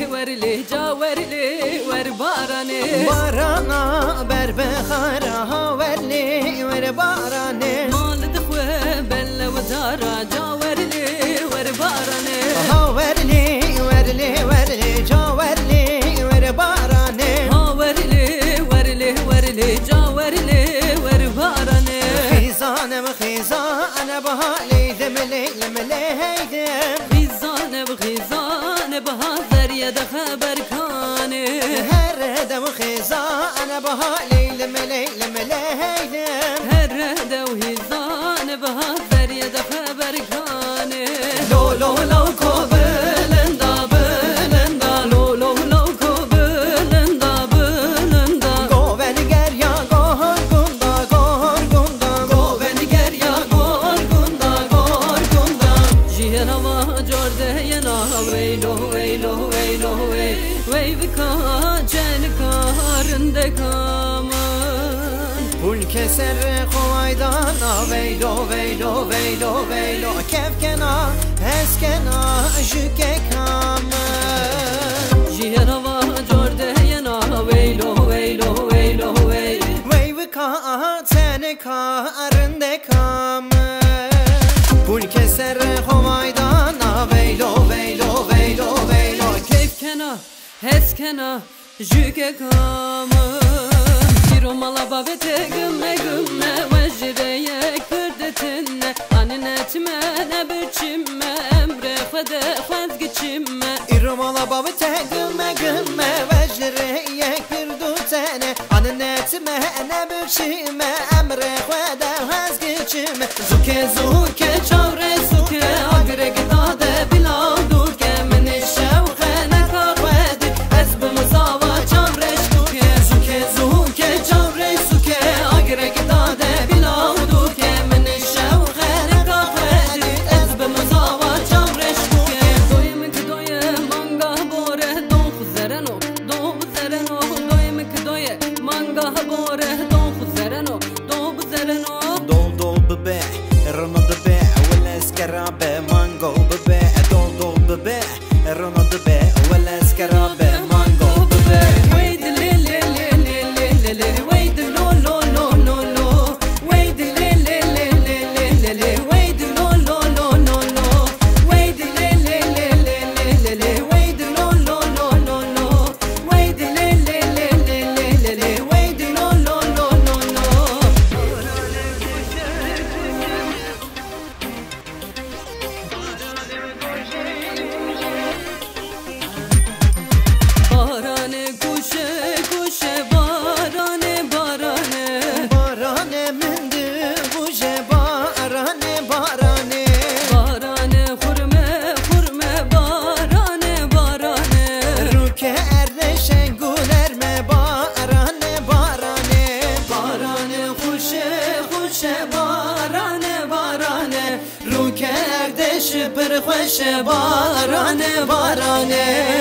ورلی جا ورلی ور بارانه بارانا بر بخارا ورلی ور بارانه مال دخوه بل و دارا جا ورلی ور بارانه ها ورلی ورلی ورلی جا ورلی ور بارانه ها ورلی ورلی ورلی جا ورلی ور بارانه خیزانم خیزان بحالی دم لیلم لیدم خیزانه بخیزانه بها ذریه خبر کانه هر دم خیزان بحالی لم لیلم لیدم هر دو هیزانه بها ذریه خبر کانه لو لو لو کو بلندا بلندا لو لو لو کو بلندا بلندا گوون گریا گور گوندا گور گوندا گوون گریا گور گوندا گور گوندا جینا ما جورده ینا ویلو ویلو ویلو وی بکا جن کارنده کامن پول کسر خوایدان ویلو ویلو ویلو ویلو کف کنا هس کنا جوک کام جینا ما جورده ینا ویلو ویلو ویلو وی بکا تن کارنده کام پول کسر خوایدان ویلو ویلو ویلو ویلو کیف کنا هس کنا جوک کامن Siro mala babete gümme gümme vecreye kırdetinne Anin etme ne biçimme emre fede fez geçimme İrmala babı gümme gümme vecreye kırdutene Anın etme ne biçime emre fede fez geçimme Zuke zuke çavre zuke agre gitade bila duke Meni şevke ne kahvedi ezbı mızava çavre ştuke Zuke zuke çavre suke agre gitade bila duke Meni şevke ne kahvedi ezbı mızava çavre ştuke Doyim ki doye manga bore don khuzereno don buzereno Doyim ki doye manga bore don khuzereno don buzereno Dol dol bebe, Rono bebe, Welles karabe, mango bebe, dol dol bebe, Rono bebe, Welles karabe, mango bebe. Wait li li li li li li li wait lo lo lo lo lo wait li li li li li li li wait lo lo lo lo lo wait li li li li li li li wait lo lo lo lo lo wait li li li li li li li wait lo lo lo lo lo Barane kuşe kuşe barane barane Barane mindi buje barane barane. barane hurme hurme barane barane Ruke erdeşen gülerme barane barane. barane kuşe kuşe barane barane Ruke erdeş bir hoşe barane barane.